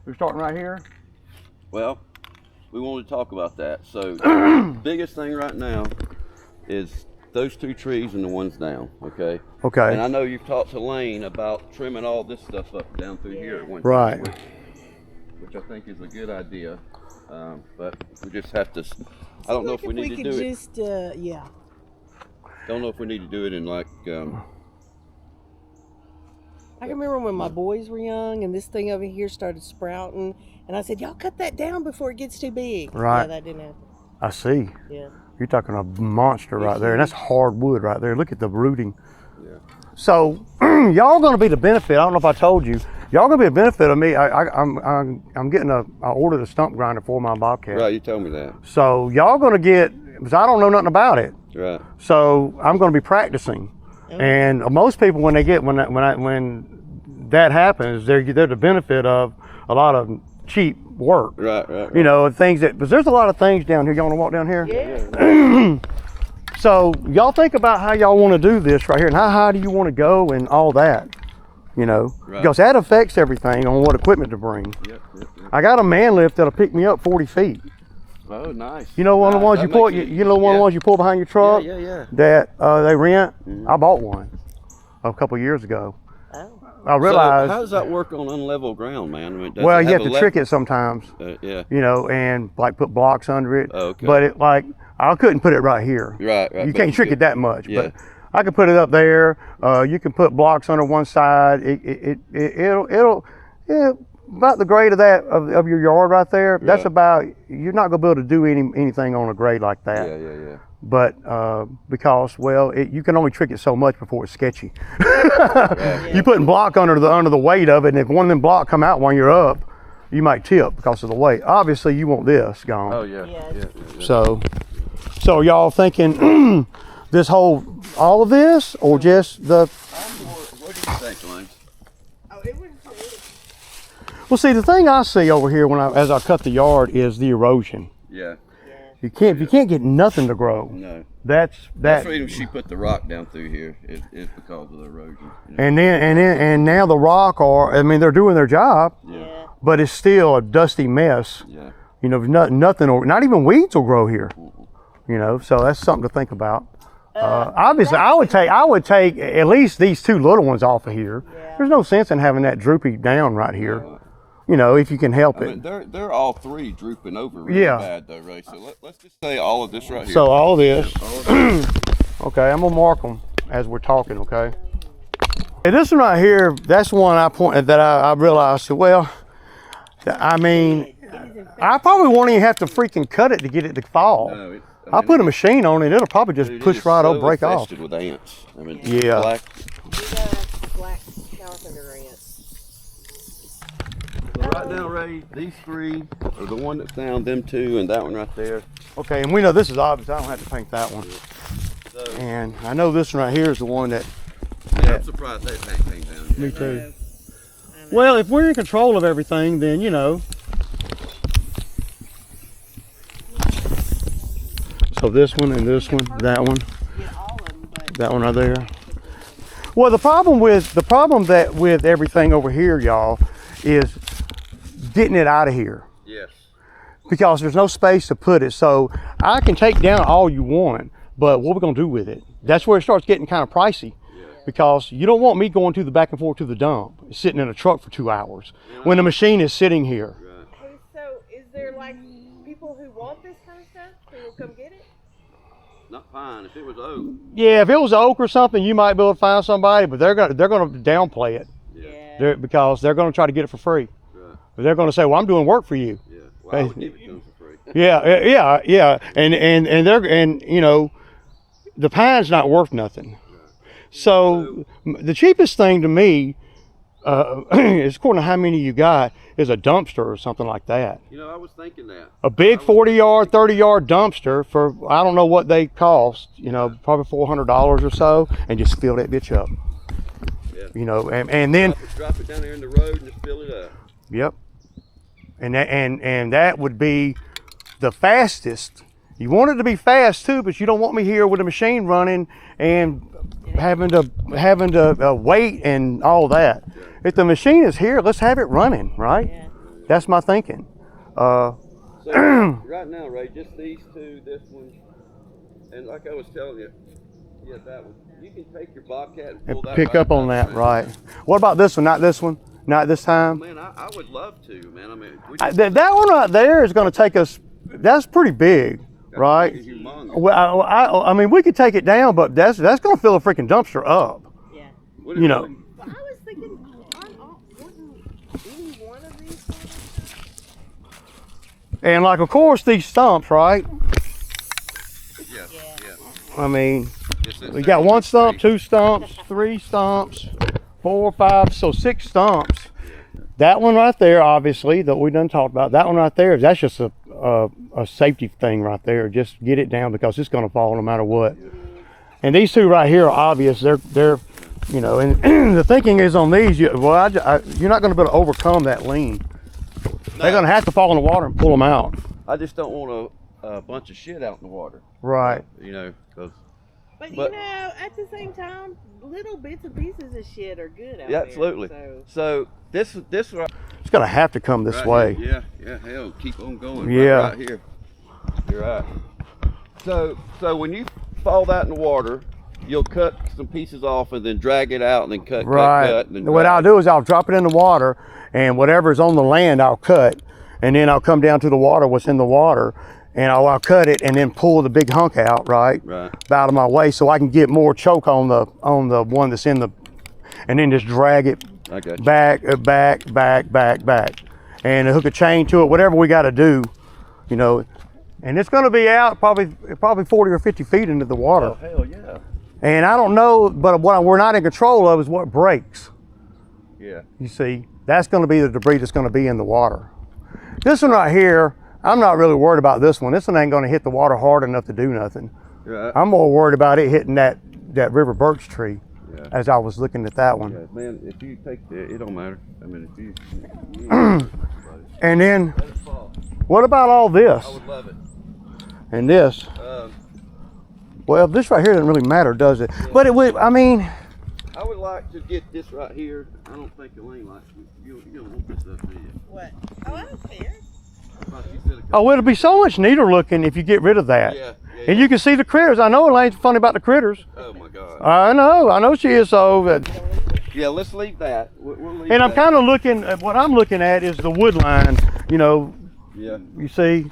We're starting right here. Well, we wanted to talk about that. So, biggest thing right now is those two trees and the ones down, okay? Okay. And I know you've talked to Lane about trimming all this stuff up down through here at one time, Right. which I think is a good idea. But we just have to, I don't know if we need to do it. Just, yeah. Don't know if we need to do it in like, I can remember when my boys were young and this thing over here started sprouting, and I said, y'all cut that down before it gets too big. Right. Yeah, that didn't happen. I see. Yeah. You're talking a monster right there, and that's hardwood right there. Look at the rooting. yeah. So y'all gonna be the benefit. I don't know if I told you. Y'all gonna be a benefit of me. I'm getting I ordered a stump grinder for my Bobcat. Right, you told me that. So y'all gonna get, because I don't know nothing about it. Right. So I'm gonna be practicing. And most people, when that happens, they're the benefit of a lot of cheap work. Right. You know, things that, because there's a lot of things down here. Y'all want to walk down here? Yeah. So y'all think about how y'all want to do this right here, and how high do you want to go, and all that. You know, Right. because that affects everything on what equipment to bring. Yep. I got a man lift that'll pick me up 40 feet. Oh, nice. You know, one of the ones you pull. You know, one of the ones you pull behind your truck. Yeah. That they rent. I bought one a couple years ago. Oh. I realized. So how does that work on unlevel ground, man? I mean, does Well, it you have a to trick it sometimes. Yeah. You know, and like put blocks under it. Oh, okay. But it I couldn't put it right here. Right. You can't trick it that much. Yeah. But I could put it up there. You can put blocks under one side. It'll about the grade of that of your yard right there. Yeah. That's about, you're not gonna be able to do anything on a grade like that. Yeah. But because, well, you can only trick it so much before it's sketchy. You putting block under the weight of it, and if one of them block come out when you're up, you might tip because of the weight. Obviously, you want this gone. Oh yeah. So are y'all thinking all of this, or just the? What do you think, Lane? Oh, it wouldn't. Well, see, the thing I see over here as I cut the yard is the erosion. Yeah. You can't get nothing to grow. No. That's That's the reason she put the rock down through here is because of the erosion. You know? And now the rock they're doing their job, Yeah. but it's still a dusty mess. Yeah. You know, nothing, not even weeds will grow here. You know, so that's something to think about. Obviously, I would take at least these two little ones off of here. Yeah. There's no sense in having that droopy down right here. You know, if you can help I it. mean, they're all three drooping over really bad though, Ray. So let's just say all of this right here. So all this. All of this. Okay, I'm gonna mark them as we're talking. Okay. Hey, this one right here, that's one I realized. Well, I mean, I probably won't even have to freaking cut it to get it to fall. No, I'll put a machine on it. It'll probably just dude, push it is right so over, break off. infested with ants. I mean, Yeah. black. We got black carpenter ants. So right now, Ray, these three are the one that found them two, and that one right there. Okay, and we know this is obvious. I don't have to paint that one. So, And I know this one right here is the one that. yeah, I'm surprised they paint down here. Me too. Well, if we're in control of everything, then you know. So this one and this one, that one, Get all of them, but that one right there. Well, the problem with everything over here, y'all, is getting it out of here Yes. because there's no space to put it. So I can take down all you want, but what are we gonna do with it? That's where it starts getting kind of pricey. Because you don't want me going to the back and forth to the dump, sitting in a truck for 2 hours, when the machine is sitting here. hey, so is there like people who want this kind of stuff who will come get it? Not pine. If it was oak. Yeah, if it was oak or something, you might be able to find somebody, but they're gonna downplay it Yeah. because they're gonna try to get it for free. Right. But they're gonna say, "Well, I'm doing work for you." Yeah. Well, I would give it to them for free. Yeah, and you know, the pine's not worth nothing. So the cheapest thing to me, is according to how many you got, is a dumpster or something like that. You know, I was thinking that. A big 40-yard, 30-yard dumpster for, I don't know what they cost, you know, probably $400 or so, and just fill that bitch up. Yeah. You know, and then, Drop it down there in the road and just fill it up. yep. And that would be the fastest. You want it to be fast too, but you don't want me here with a machine running and having to wait and all that. If the machine is here, let's have it running, right? Yeah. That's my thinking. So right now, Ray, just these two, this one, and like I was telling you, yeah, that one. You can take your Bobcat and pull that. Pick up on that, right? What about this one? Not this one. Not this time. Man, I would love to, man. I mean, that one right there is going to take us. That's pretty big, right? Well, I mean, we could take it down, but that's going to fill a freaking dumpster up. Yeah. You know. Well, I was thinking, wouldn't any one of these? And like, of course, these stumps, right? Yeah. I mean, we got 1 stump, 2 stumps, 3 stumps, 4, 5, so 6 stumps. That one right there, obviously, that we done talked about. That one right there, that's just a safety thing right there. Just get it down because it's going to fall no matter what. And these two right here are obvious. They're you know, and the thinking is on these. You're not going to be able to overcome that lean. No. They're going to have to fall in the water and pull them out. I just don't want a bunch of shit out in the water. Right. You know, But you know, at the same time, little bits and pieces of shit are good out there. Yeah, absolutely. So this right. It's going to have to come this right way. Here. Yeah, hell, keep on going. Yeah. Right here. You're right. So when you fall that in the water, you'll cut some pieces off and then drag it out and then cut. And then what I'll do is I'll drop it in the water, and whatever's on the land I'll cut, and then I'll come down to the water, what's in the water, and I'll cut it and then pull the big hunk out, right out of my way, so I can get more choke on the one that's in the, and then just drag it back, and hook a chain to it, whatever we got to do, you know. And it's going to be out probably 40 or 50 feet into the water. Oh, hell yeah. And I don't know, but what we're not in control of is what breaks. Yeah. You see, that's going to be the debris that's going to be in the water. This one right here, I'm not really worried about this one. This one ain't going to hit the water hard enough to do nothing. Right. I'm more worried about it hitting that river birch tree as I was looking at that one. Yeah, man, if you take it don't matter. I mean, if you and then, what about all this? I would love it. And this? Well, this right here doesn't really matter, does it? Yeah. But it would, I mean. I would like to get this right here. I don't think Elaine likes it. You don't want this up, do you? What? Oh, I don't care. Oh, it'll be so much neater looking if you get rid of that. Yeah. And you can see the critters. I know Elaine's funny about the critters. Oh my God. I know she is. So. Yeah, let's leave that. We'll leave and that. I'm kind of looking at what I'm looking at is the wood line. You know. Yeah. You see.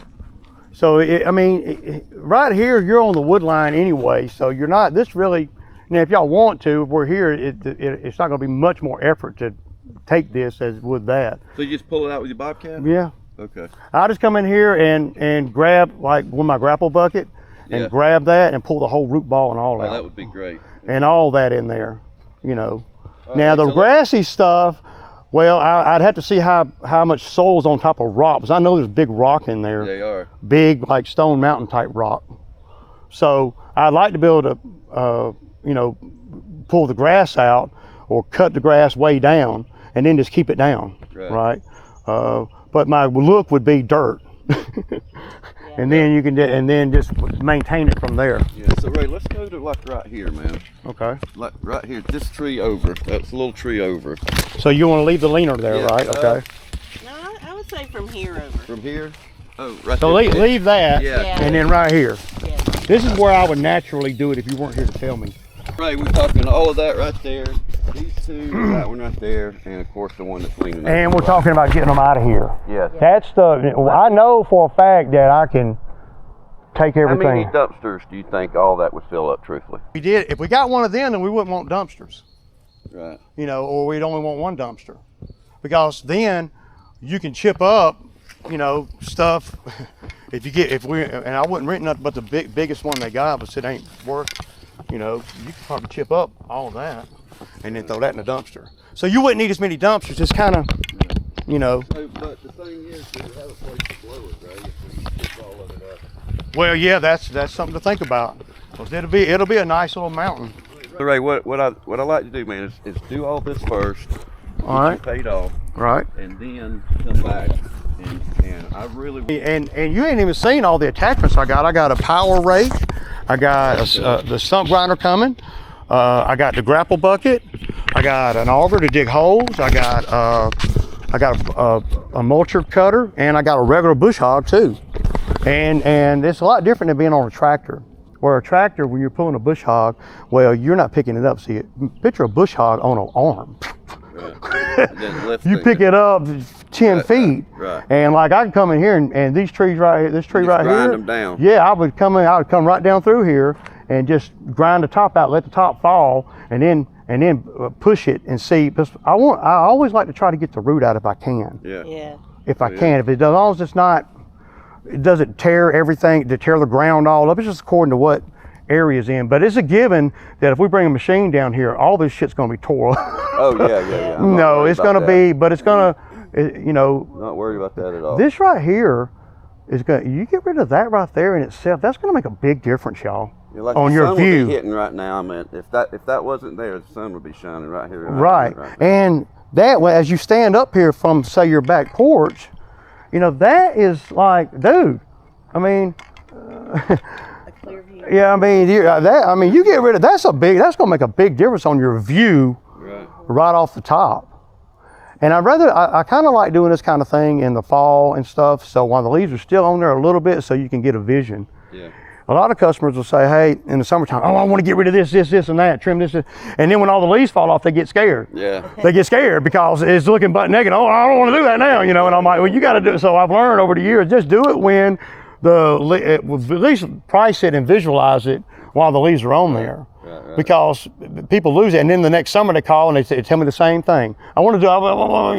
So right here you're on the wood line anyway. So you're not. This really. Now, if y'all want to, if we're here, it's not going to be much more effort to take this as would that. So you just pull it out with your Bobcat? Yeah. Okay. I'll just come in here and grab, like, with my grapple bucket and grab that and pull the whole root ball and all that. Oh, that would be great. And all that in there, you know. Now, the grassy stuff, well, I'd have to see how much soil's on top of rock, because I know there's big rock in there. They are. Big, like Stone Mountain type rock. So I'd like to be able to, you know, pull the grass out or cut the grass way down and then just keep it down, right? But my look would be dirt. And then you can just maintain it from there. Yeah, so Ray, let's go to like right here, man. Okay. Like right here, this tree over. That's a little tree over. So you want to leave the leaner there, right? Okay. No, I would say from here over. From here? Oh, right so there. So leave that, and then right here. Yeah. This is where I would naturally do it if you weren't here to tell me. Right, we're talking all of that right there. These two, that one right there, and of course the one that's leaning over. And we're talking about getting them out of here. Yes. That's I know for a fact that I can take everything. How many dumpsters do you think all that would fill up, truthfully? If we got one of them, then we wouldn't want dumpsters. Right. You know, or we'd only want one dumpster. Because then you can chip up, you know, stuff. And I wouldn't rent nothing but the biggest one they got, but it ain't worth, you know, you could probably chip up all of that and then throw that in the dumpster. So you wouldn't need as many dumpsters, just kind of, you know. So, but the thing is, we have a place to blow it, right? If we chip all of it up. Well, yeah, that's something to think about. Because it'll be a nice little mountain. Ray, what I like to do, man, is do all this first. All right. Paid off. Right. And then come back. And I really. And you ain't even seen all the attachments I got. I got a power rake. I got the stump grinder coming. I got the grapple bucket. I got an auger to dig holes. I got a a mulcher cutter, and I got a regular bush hog too. And it's a lot different than being on a tractor. Where a tractor, when you're pulling a bush hog, well, you're not picking it up. See, picture a bush hog on an arm. You pick it up 10 feet, right. And like I can come in here and these trees right here, this tree right here, grind them down. Yeah, I would come right down through here and just grind the top out, let the top fall, and then push it and see. Because I always like to try to get the root out if I can. Yeah. If I can, if it does, as long as it's not, it doesn't tear everything, to tear the ground all up. It's just according to what area's in. But it's a given that if we bring a machine down here, all this shit's gonna be tore up. Oh yeah. No, it's gonna be, but it's gonna, you know. Not worried about that at all. This right here is gonna, you get rid of that right there in itself, that's gonna make a big difference, y'all. Yeah, like on the your sun view. Would be hitting right now. I mean, if that wasn't there, the sun would be shining right here. Right. Right And that way, as you stand up here from, say, your back porch, you know, that is like, dude, I mean, A clear view. yeah, I mean, you get rid of, that's gonna make a big difference on your view right off the top. And I kind of like doing this kind of thing in the fall and stuff, so while the leaves are still on there a little bit, so you can get a vision. Yeah. A lot of customers will say, hey, in the summertime, oh, I want to get rid of this, and that, trim this. And then when all the leaves fall off, they get scared. Yeah. They get scared because it's looking butt naked. Oh, I don't want to do that now, you know. And I'm like, well, you got to do it. So I've learned over the years, just do it when at least price it and visualize it while the leaves are on there. Right. Because people lose it. And then the next summer they call and they tell me the same thing. I want to do,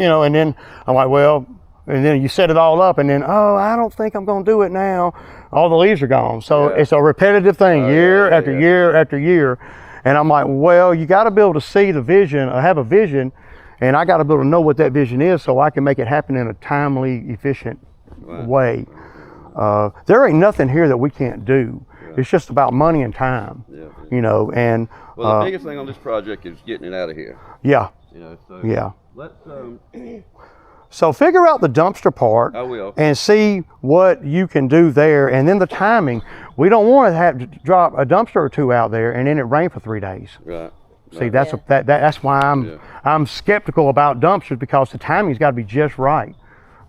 you know, and then I'm like, well, and then you set it all up and then, oh, I don't think I'm going to do it now. All the leaves are gone. So it's a repetitive thing, year after year after year. And I'm like, well, you got to be able to see the vision, or have a vision, and I got to be able to know what that vision is so I can make it happen in a timely, efficient way. There ain't nothing here that we can't do. It's just about money and time, you know. And well, the biggest thing on this project is getting it out of here. Yeah. You know, so Yeah. Let's. So figure out the dumpster part. I will. And see what you can do there, and then the timing. We don't want to have to drop a dumpster or two out there and then it rain for 3 days. Right. See, that's that's why I'm skeptical about dumpsters, because the timing's got to be just right,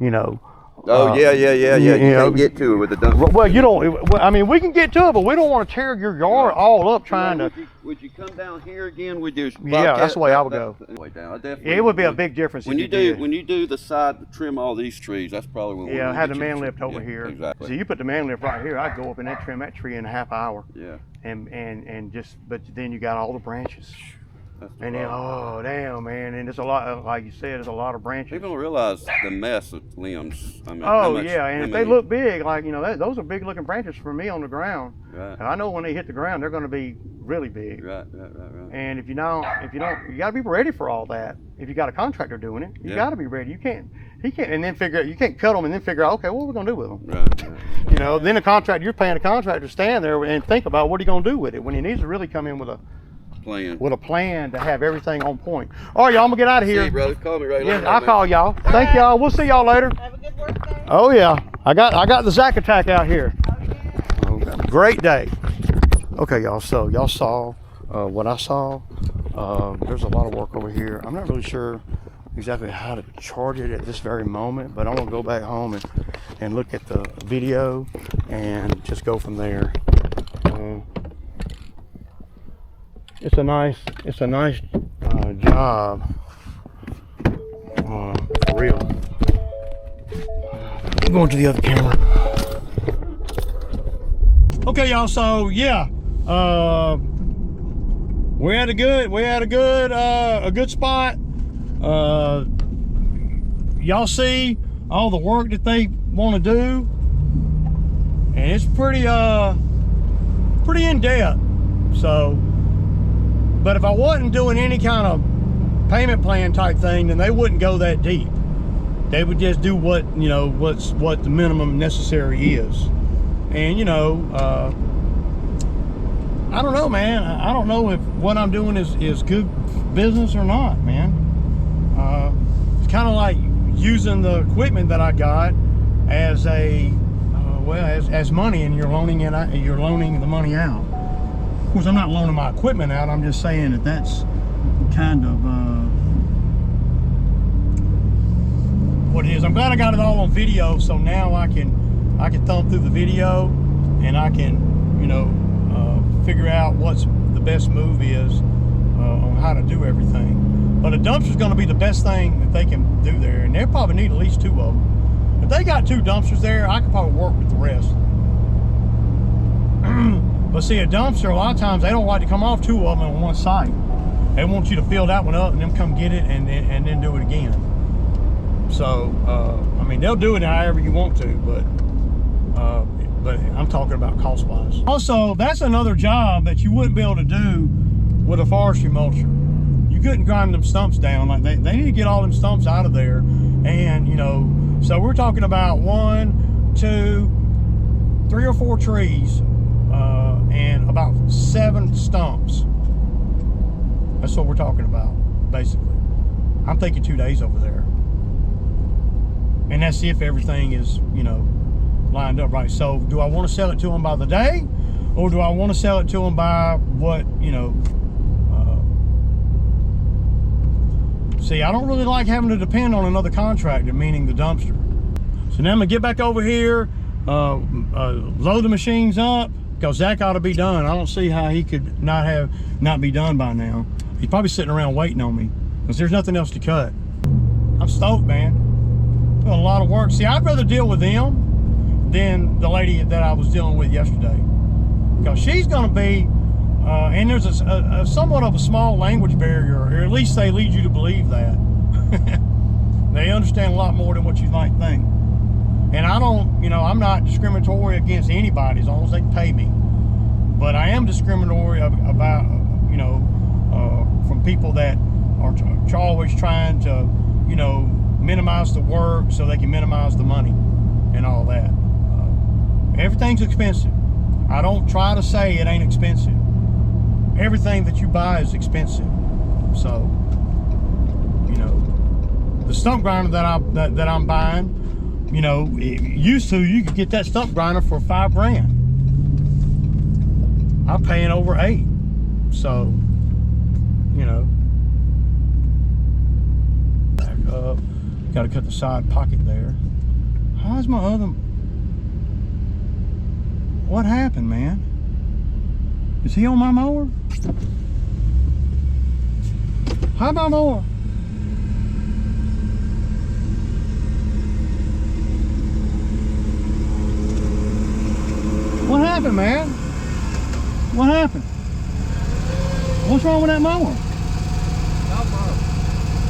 you know. Oh yeah. You can't get to it with the dumpster. Well, you don't. Well, I mean, we can get to it, but we don't want to tear your yard all up trying to. Would you come down here again with your? Yeah, that's the way I would go. Way down. Definitely. It would be a big difference when you do the side, trim all these trees. That's probably when. Yeah, have the man lift over here. Exactly. So you put the man lift right here. I'd go up and trim that tree in a half hour. Yeah. And just, but then you got all the branches. And then, oh damn, man! And there's a lot, like you said, there's a lot of branches. People don't realize the mess of limbs. I mean, and if they look big, like, you know, those are big looking branches for me on the ground. Right. And I know when they hit the ground, they're going to be really big. Right. And if you don't, you got to be ready for all that. If you got a contractor doing it, you got to be ready. He can't, and then you can't cut them and then figure out, okay, what are we going to do with them? Right. You know, then you're paying a contractor to stand there and think about what are you going to do with it when he needs to really come in with a plan to have everything on point. All right, y'all, I'm gonna get out of here. Hey, brother, call me right later. I'll call y'all. Thank y'all. We'll see y'all later. Have a good work day. Oh yeah, I got the Zack attack out here. Great day. Okay, y'all. So y'all saw what I saw. There's a lot of work over here. I'm not really sure exactly how to chart it at this very moment, but I'm gonna go back home and look at the video and just go from there. It's a nice job, for real. I'm going to the other camera. Okay, y'all. So yeah, we're at a good spot. Y'all see all the work that they want to do, and it's pretty in depth. So. But if I wasn't doing any kind of payment plan type thing, then they wouldn't go that deep. They would just do what the minimum necessary is. And I don't know, man. I don't know if what I'm doing is good business or not, man. It's kind of like using the equipment that I got as as money, and you're loaning the money out. Of course, I'm not loaning my equipment out. I'm just saying that's kind of what it is. I'm glad I got it all on video, so now I can thumb through the video and I can, you know, figure out what's the best move is on how to do everything. But a dumpster's going to be the best thing that they can do there, and they'll probably need at least 2 of them. If they got 2 dumpsters there, I could probably work with the rest. But see, a dumpster, a lot of times they don't like to come off 2 of them on one site. They want you to fill that one up and then come get it and then do it again. So I mean, they'll do it however you want to, but I'm talking about cost-wise. Also, that's another job that you wouldn't be able to do with a forestry mulcher. You couldn't grind them stumps down. Like they need to get all them stumps out of there, and you know, so we're talking about 1, 2, 3 or 4 trees and about 7 stumps. That's what we're talking about, basically. I'm thinking 2 days over there, and that's if everything is, you know, lined up right. So do I want to sell it to them by the day, or do I want to sell it to them by what, you know, see, I don't really like having to depend on another contractor, meaning the dumpster. So now I'm gonna get back over here, load the machines up, because that ought to be done. I don't see how he could not be done by now. He's probably sitting around waiting on me, because there's nothing else to cut. I'm stoked, man. Doing a lot of work. See, I'd rather deal with them than the lady that I was dealing with yesterday, because she's going to be and there's a somewhat of a small language barrier, or at least they lead you to believe that. They understand a lot more than what you might think. And I don't, you know, I'm not discriminatory against anybody as long as they pay me, but I am discriminatory about, you know, from people that are always trying to, you know, minimize the work so they can minimize the money and all that. Everything's expensive. I don't try to say it ain't expensive. Everything that you buy is expensive. So, you know, the stump grinder that I'm buying, you know, used to, you could get that stump grinder for $5 grand. I'm paying over 8. So, you know, back up. Got to cut the side pocket there. How's my other? What happened, man? Is he on my mower? How my mower? What happened, man? What happened? What's wrong with that mower?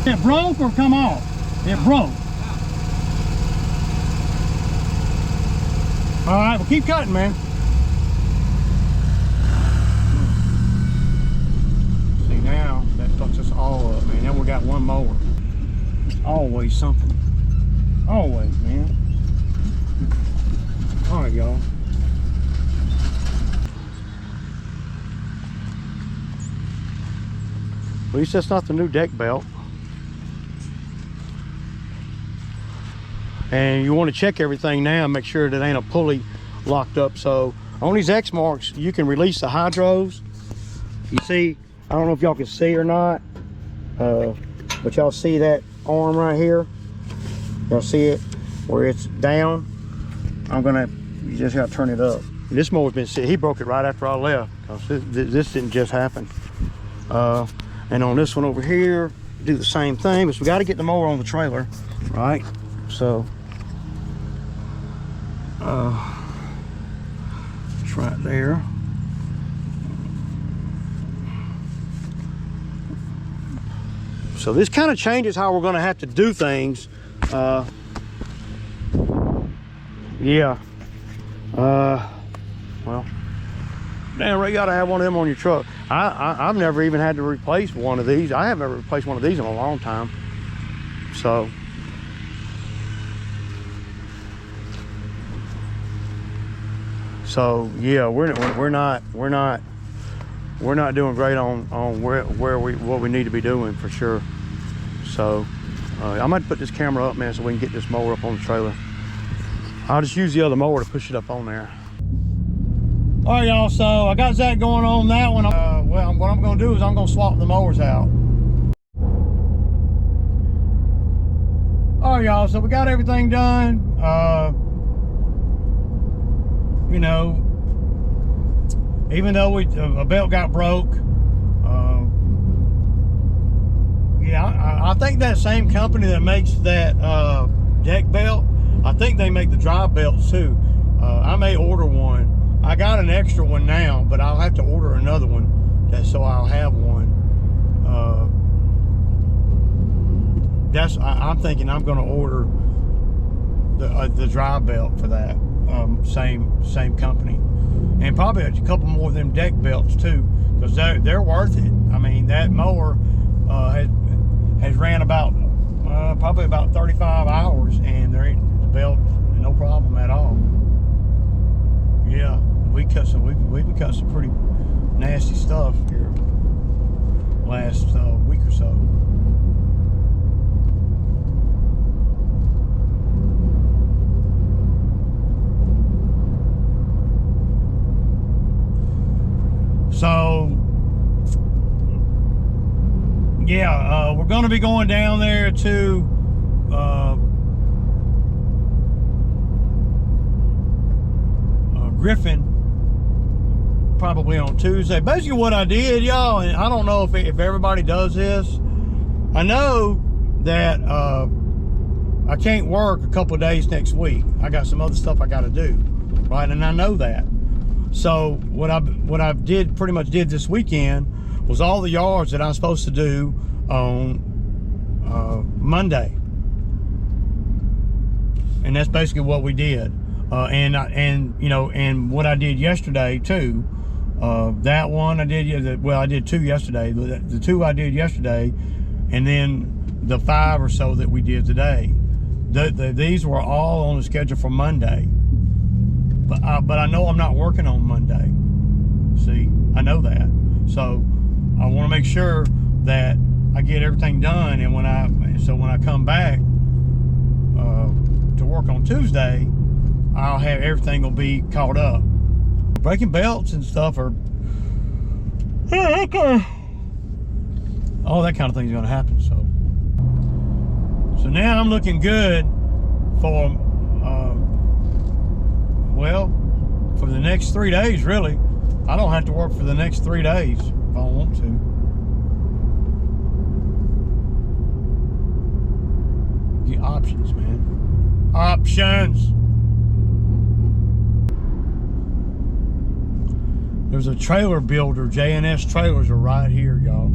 It broke or come off? It broke. All right, well, keep cutting, man. See, now that fucks us all up, man. Now we got one mower. It's always something. Always, man. All right, y'all. At least that's not the new deck belt. And you want to check everything now and make sure that ain't a pulley locked up. So on these X marks, you can release the hydros. You see, I don't know if y'all can see or not, but y'all see that arm right here? Y'all see it where it's down? You just gotta turn it up. This mower's been sitting, he broke it right after I left, because this didn't just happen. And on this one over here, do the same thing, but we got to get the mower on the trailer, right? So, it's right there. So this kind of changes how we're going to have to do things. Yeah. Well, damn, Ray, you got to have one of them on your truck. I've never even had to replace one of these. I haven't ever replaced one of these in a long time. So, yeah, we're not doing great on what we need to be doing for sure. So, I might put this camera up, man, so we can get this mower up on the trailer. I'll just use the other mower to push it up on there. All right, y'all, so I got Zach going on that one. Well, what I'm gonna do is I'm gonna swap the mowers out. All All right, y'all. So we got everything done. You know, even though a belt got broke, yeah, I think that same company that makes that deck belt, I think they make the drive belts too. I may order one. I got an extra one now, but I'll have to order another one, so I'll have one. I'm thinking I'm going to order the drive belt for that same company, and probably a couple more of them deck belts too, because they're worth it. I mean, that mower has ran about probably about 35 hours, and there ain't the belt no problem at all. Yeah, we've cut some pretty nasty stuff here last week or so. So, yeah, we're going to be going down there to Griffin probably on Tuesday. Basically what I did, y'all, and I don't know if everybody does this. I know that I can't work a couple of days next week. I got some other stuff I got to do, right? And I know that. So what I pretty much did this weekend was all the yards that I'm supposed to do on Monday, and that's basically what we did. And you know, and what I did yesterday too. That one I did. Well, I did 2 yesterday. The 2 I did yesterday, and then the 5 or so that we did today. These were all on the schedule for Monday. But I know I'm not working on Monday. See, I know that. So I want to make sure that I get everything done, and when I come back to work on Tuesday, I'll have everything will be caught up. Breaking belts and stuff are all that kind of thing is going to happen. So now I'm looking good for well, for the next 3 days, really. I don't have to work for the next 3 days if I want to. Get options, man. Options. There's a trailer builder. J&S trailers are right here, y'all.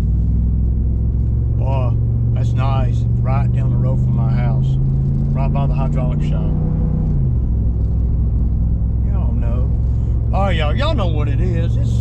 Boy, that's nice. Right down the road from my house. Right by the hydraulic shop. All right, y'all know what it is. It's